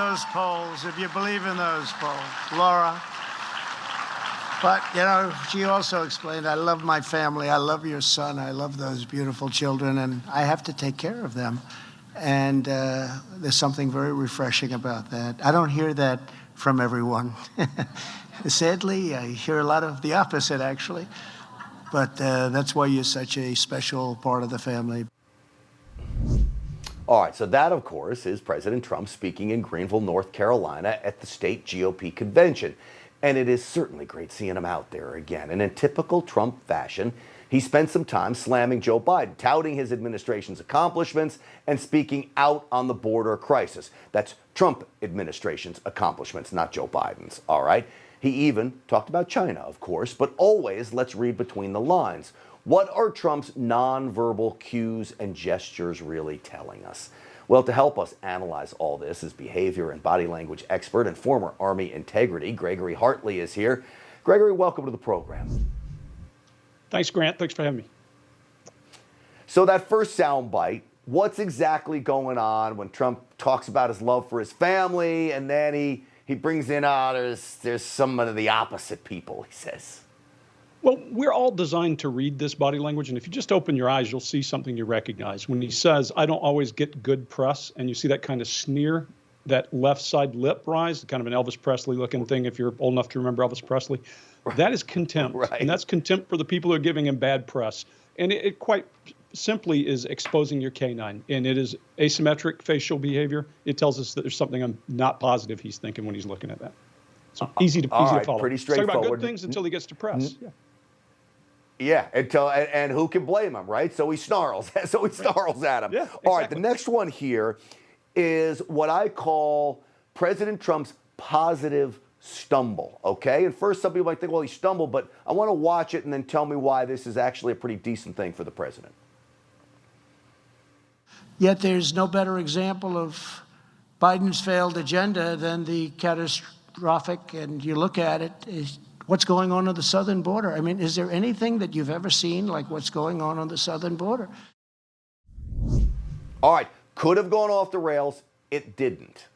those polls, if you believe in those polls, Laura. But, you know, she also explained, I love my family, I love your son, I love those beautiful children, and I have to take care of them. And there's something very refreshing about that. I don't hear that from everyone. Sadly, I hear a lot of the opposite, actually. But that's why you're such a special part of the family. All right, so that, of course, is President Trump speaking in Greenville, North Carolina at the state GOP convention. And it is certainly great seeing him out there again. And in typical Trump fashion, he spent some time slamming Joe Biden, touting his administration's accomplishments and speaking out on the border crisis. That's Trump administration's accomplishments, not Joe Biden's, all right? He even talked about China, of course, but always let's read between the lines. What are Trump's nonverbal cues and gestures really telling us? Well, to help us analyze all this is behavior and body language expert and former Army integrity, Gregory Hartley, is here. Gregory, welcome to the program. Thanks, Grant. Thanks for having me. So that first soundbite, what's exactly going on when Trump talks about his love for his family, and then he brings in, there's some of the opposite people, he says? Well, we're all designed to read this body language, and if you just open your eyes, you'll see something you recognize. When he says, I don't always get good press, and you see that kind of sneer, that left side lip rise, kind of an Elvis Presley looking thing, if you're old enough to remember Elvis Presley, that is contempt. Right. And that's contempt for the people who are giving him bad press. And it quite simply is exposing your canine, and it is asymmetric facial behavior. It tells us that there's something I'm not positive he's thinking when he's looking at that. So easy to follow. Pretty Let's talk about straightforward. good things until he gets to press. Yeah, and who can blame him, right? So he snarls. So he snarls at him. Yeah, exactly. All right, the next one here is what I call President Trump's positive stumble, okay? And first, some people might think, well, he stumbled, but I want to watch it and then tell me why this is actually a pretty decent thing for the president. Yet there's no better example of Biden's failed agenda than the catastrophic, and you look at it, is what's going on the southern border. I mean, is there anything that you've ever seen like what's going on the southern border? All right, could have gone off the rails. It didn't.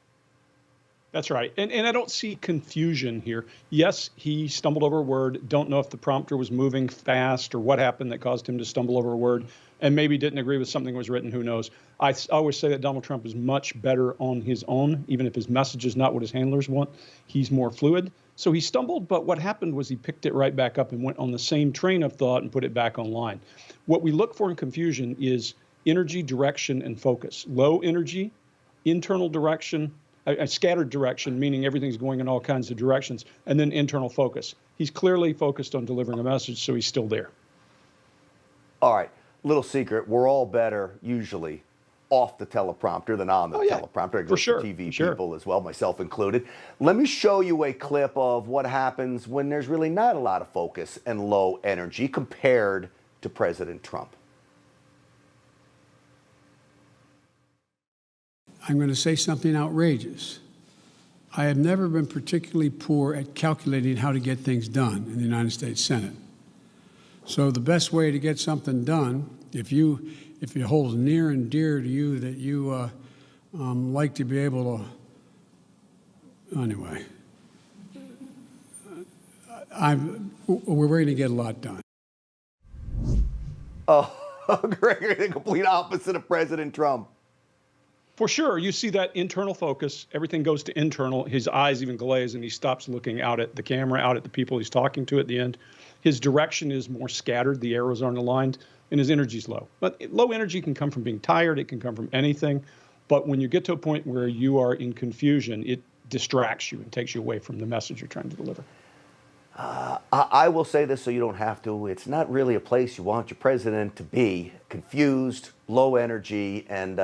That's right. And I don't see confusion here. Yes, he stumbled over a word. Don't know if the prompter was moving fast or what happened that caused him to stumble over a word, and maybe didn't agree with something that was written. Who knows? I always say that Donald Trump is much better on his own, even if his message is not what his handlers want. He's more fluid. So he stumbled, but what happened was he picked it right back up and went on the same train of thought and put it back online. What we look for in confusion is energy, direction, and focus. Low energy, internal direction, a scattered direction, meaning everything's going in all kinds of directions, and then internal focus. He's clearly focused on delivering a message, so he's still there. All right, little secret, we're all better usually off the teleprompter than on the teleprompter. It goes For sure. to TV Sure. people as well, myself included. Let me show you a clip of what happens when there's really not a lot of focus and low energy compared to President Trump. I'm going to say something outrageous. I have never been particularly poor at calculating how to get things done in the United States Senate. So the best way to get something done, if it holds near and dear to you that you like to be able to, anyway, we're going to get a lot done. Oh, Gregory, the complete opposite of President Trump. For sure, you see that internal focus. Everything goes to internal. His eyes even glaze, and he stops looking out at the camera, out at the people he's talking to at the end. His direction is more scattered. The arrows aren't aligned, and his energy's low. But low energy can come from being tired. It can come from anything. But when you get to a point where you are in confusion, it distracts you and takes you away from the message you're trying to deliver. I will say this so you don't have to. It's not really a place you want your president to be. Confused, low energy, and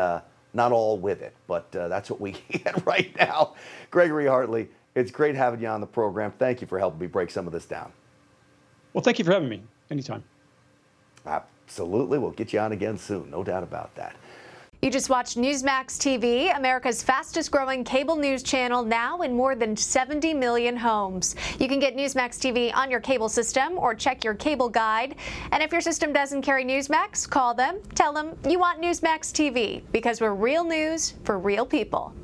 not all with it. But that's what we get right now. Gregory Hartley, it's great having you on the program. Thank you for helping me break some of this down. Well, thank you for having me. Anytime. Absolutely. We'll get you on again soon. No doubt about that. You just watched Newsmax TV, America's fastest growing cable news channel, now in more than 70 million homes. You can get Newsmax TV on your cable system or check your cable guide. And if your system doesn't carry Newsmax, call them, tell them you want Newsmax TV, because we're real news for real people.